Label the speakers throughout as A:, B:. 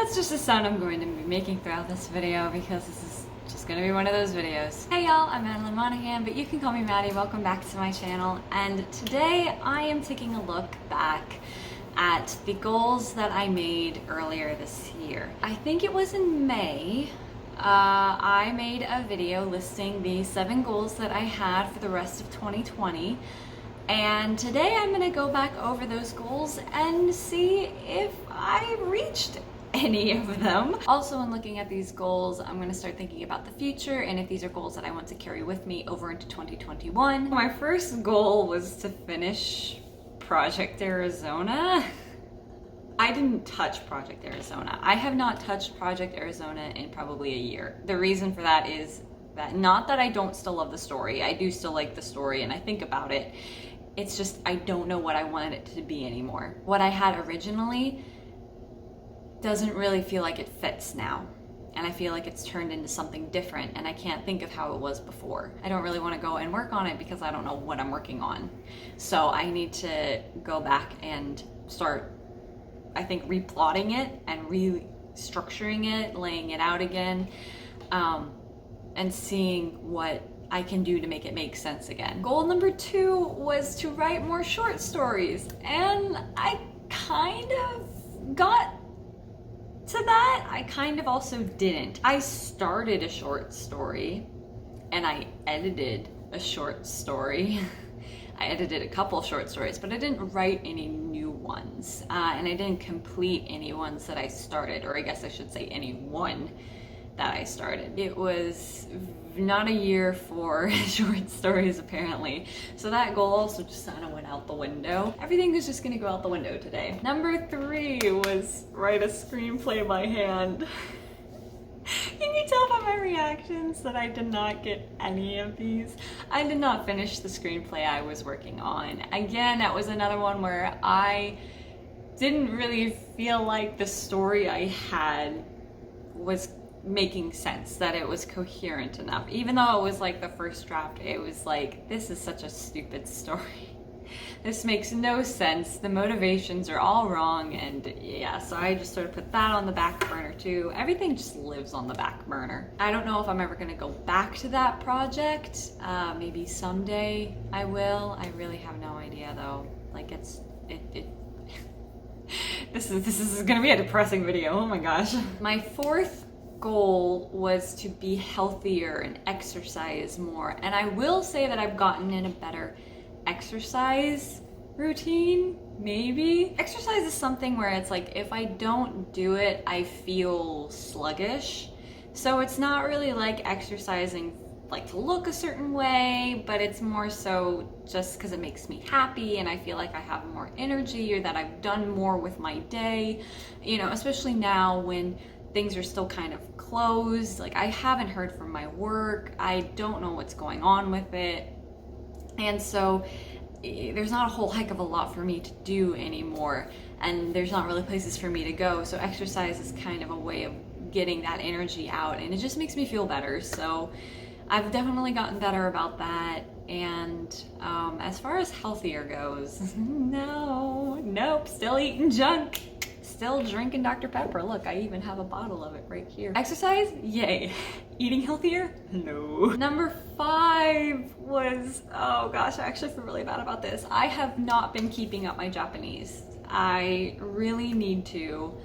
A: That's just the sound I'm going to be making throughout this video because this is just gonna be one of those videos. Hey y'all, I'm Madeline Monahan, but you can call me Maddie. Welcome back to my channel. And today I am taking a look back at the goals that I made earlier this year. I think it was in May. I made a video listing the 7 goals that I had for the rest of 2020. And today I'm gonna go back over those goals and see if I reached any of them. Also, in looking at these goals, I'm gonna start thinking about the future and if these are goals that I want to carry with me over into 2021. My first goal was to finish Project Arizona. I didn't touch Project Arizona. I have not touched Project Arizona in probably a year. The reason for that is that not that I don't still love the story. I do still like the story and I think about it. It's just I don't know what I wanted it to be anymore. What I had originally doesn't really feel like it fits now. And I feel like it's turned into something different and I can't think of how it was before. I don't really want to go and work on it because I don't know what I'm working on. So I need to go back and start, I think, replotting it and restructuring it, laying it out again, and seeing what I can do to make it make sense again. Goal number 2 was to write more short stories, and I kind of got to that. I kind of also didn't. I started a short story and I edited a short story. I edited a couple short stories, but I didn't write any new ones. And I didn't complete any ones that I started, or I guess I should say any one that I started. It was not a year for short stories, apparently. So that goal also just kind of went out the window. Everything is just gonna go out the window today. Number 3 was write a screenplay by hand. Can you tell by my reactions that I did not get any of these? I did not finish the screenplay I was working on. Again, that was another one where I didn't really feel like the story I had was making sense, that it was coherent enough. Even though it was like the first draft, it was like, this is such a stupid story. This makes no sense. The motivations are all wrong, and yeah, so I just sort of put that on the back burner too. Everything just lives on the back burner. I don't know if I'm ever gonna go back to that project. Maybe someday I will. I really have no idea though. Like this is gonna be a depressing video. Oh my gosh. My 4th goal was to be healthier and exercise more. And I will say that I've gotten in a better exercise routine, maybe. Exercise is something where it's like, if I don't do it, I feel sluggish. So it's not really like exercising like to look a certain way, but it's more so just because it makes me happy and I feel like I have more energy, or that I've done more with my day, you know, especially now when things are still kind of closed. Like, I haven't heard from my work. I don't know what's going on with it. And so there's not a whole heck of a lot for me to do anymore. And there's not really places for me to go. So exercise is kind of a way of getting that energy out, and it just makes me feel better. So I've definitely gotten better about that. And as far as healthier goes, nope, still eating junk. Still drinking Dr. Pepper. Look, I even have a bottle of it right here. Exercise? Yay. Eating healthier? No. Number 5 was, oh gosh, I actually feel really bad about this. I have not been keeping up my Japanese. I really need to,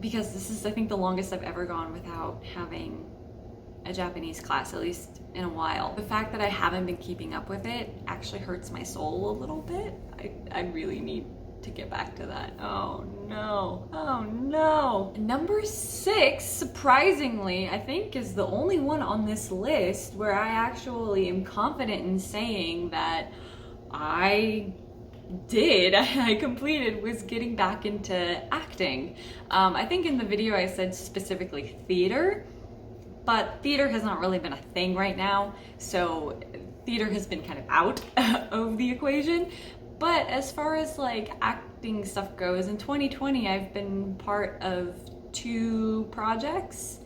A: because this is, I think, the longest I've ever gone without having a Japanese class, at least in a while. The fact that I haven't been keeping up with it actually hurts my soul a little bit. I really need to get back to that. Oh no, oh no. Number 6, surprisingly, I think is the only one on this list where I actually am confident in saying that I completed, was getting back into acting. I think in the video I said specifically theater, but theater has not really been a thing right now, so theater has been kind of out of the equation. But as far as like acting stuff goes, in 2020 I've been part of 2 projects.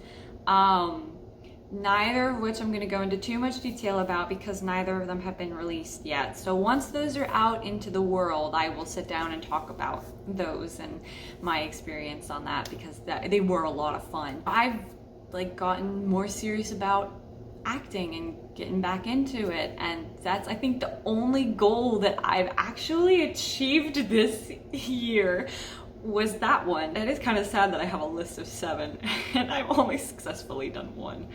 A: neither of which I'm going to go into too much detail about because neither of them have been released yet. So once those are out into the world, I will sit down and talk about those and my experience on that, because they were a lot of fun. I've like gotten more serious about acting and getting back into it, and that's, I think, the only goal that I've actually achieved this year was that one. It is kind of sad that I have a list of 7 and I've only successfully done 1.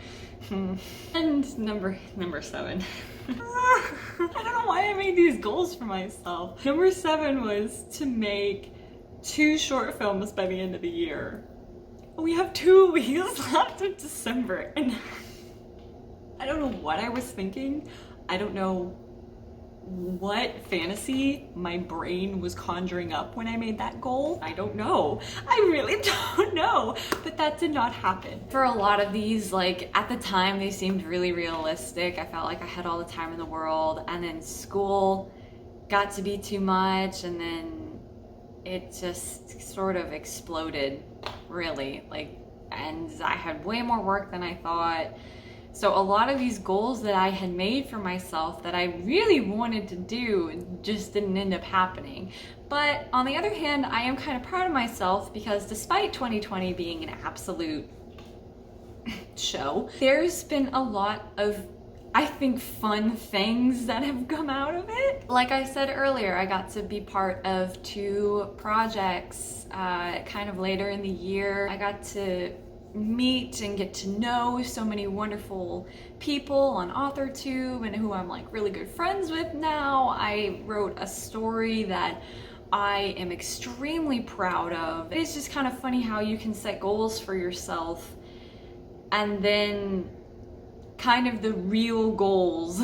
A: And number 7. I don't know why I made these goals for myself. Number 7 was to make 2 short films by the end of the year. We have 2 weeks left of December, and I don't know what I was thinking. I don't know what fantasy my brain was conjuring up when I made that goal. I don't know. I really don't know. But that did not happen. For a lot of these, like at the time, they seemed really realistic. I felt like I had all the time in the world, and then school got to be too much, and then it just sort of exploded, really. And I had way more work than I thought. So a lot of these goals that I had made for myself that I really wanted to do just didn't end up happening. But on the other hand, I am kind of proud of myself because despite 2020 being an absolute show, there's been a lot of, I think, fun things that have come out of it. Like I said earlier, I got to be part of 2 projects kind of later in the year. I got to meet and get to know so many wonderful people on AuthorTube and who I'm like really good friends with now. I wrote a story that I am extremely proud of. It's just kind of funny how you can set goals for yourself and then kind of the real goals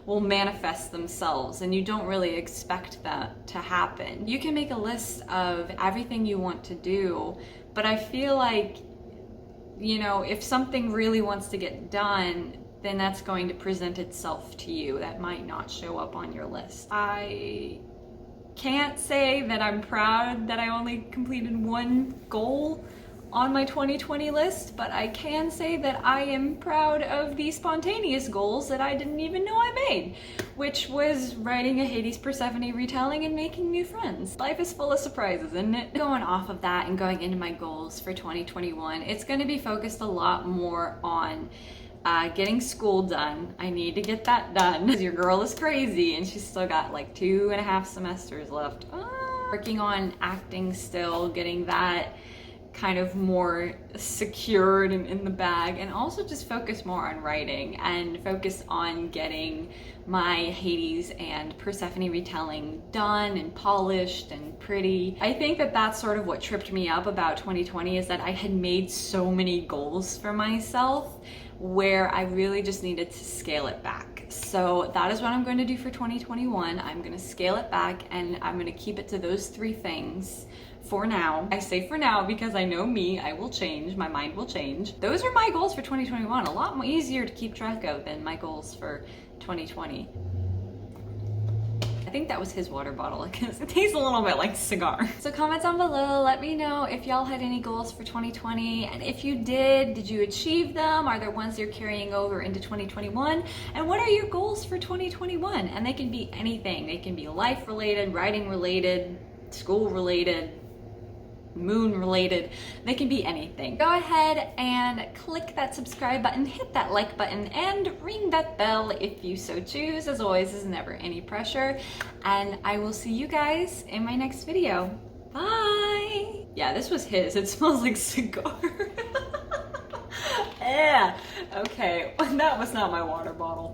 A: will manifest themselves and you don't really expect that to happen. You can make a list of everything you want to do, but I feel like, you know, if something really wants to get done, then that's going to present itself to you. That might not show up on your list. I can't say that I'm proud that I only completed 1 goal on my 2020 list, but I can say that I am proud of the spontaneous goals that I didn't even know I made, which was writing a Hades Persephone retelling and making new friends. Life is full of surprises, isn't it? Going off of that and going into my goals for 2021, it's going to be focused a lot more on getting school done. I need to get that done because your girl is crazy and she's still got like 2.5 semesters left. Working on acting still, getting that kind of more secured and in the bag, and also just focus more on writing and focus on getting my Hades and Persephone retelling done and polished and pretty. I think that that's sort of what tripped me up about 2020, is that I had made so many goals for myself where I really just needed to scale it back. So that is what I'm going to do for 2021. I'm going to scale it back and I'm going to keep it to those 3 things for now. I say for now because I know me, I will change, my mind will change. Those are my goals for 2021, a lot more easier to keep track of than my goals for 2020. I think that was his water bottle because it tastes a little bit like cigar. So comment down below, let me know if y'all had any goals for 2020, and if you did you achieve them? Are there ones you're carrying over into 2021? And what are your goals for 2021? And they can be anything. They can be life related, writing related, school related, moon related. They can be anything. Go ahead and click that subscribe button, hit that like button, and ring that bell if you so choose. As always, there's never any pressure, and I will see you guys in my next video. Bye! Yeah, this was his. It smells like cigar. Yeah. Okay, that was not my water bottle.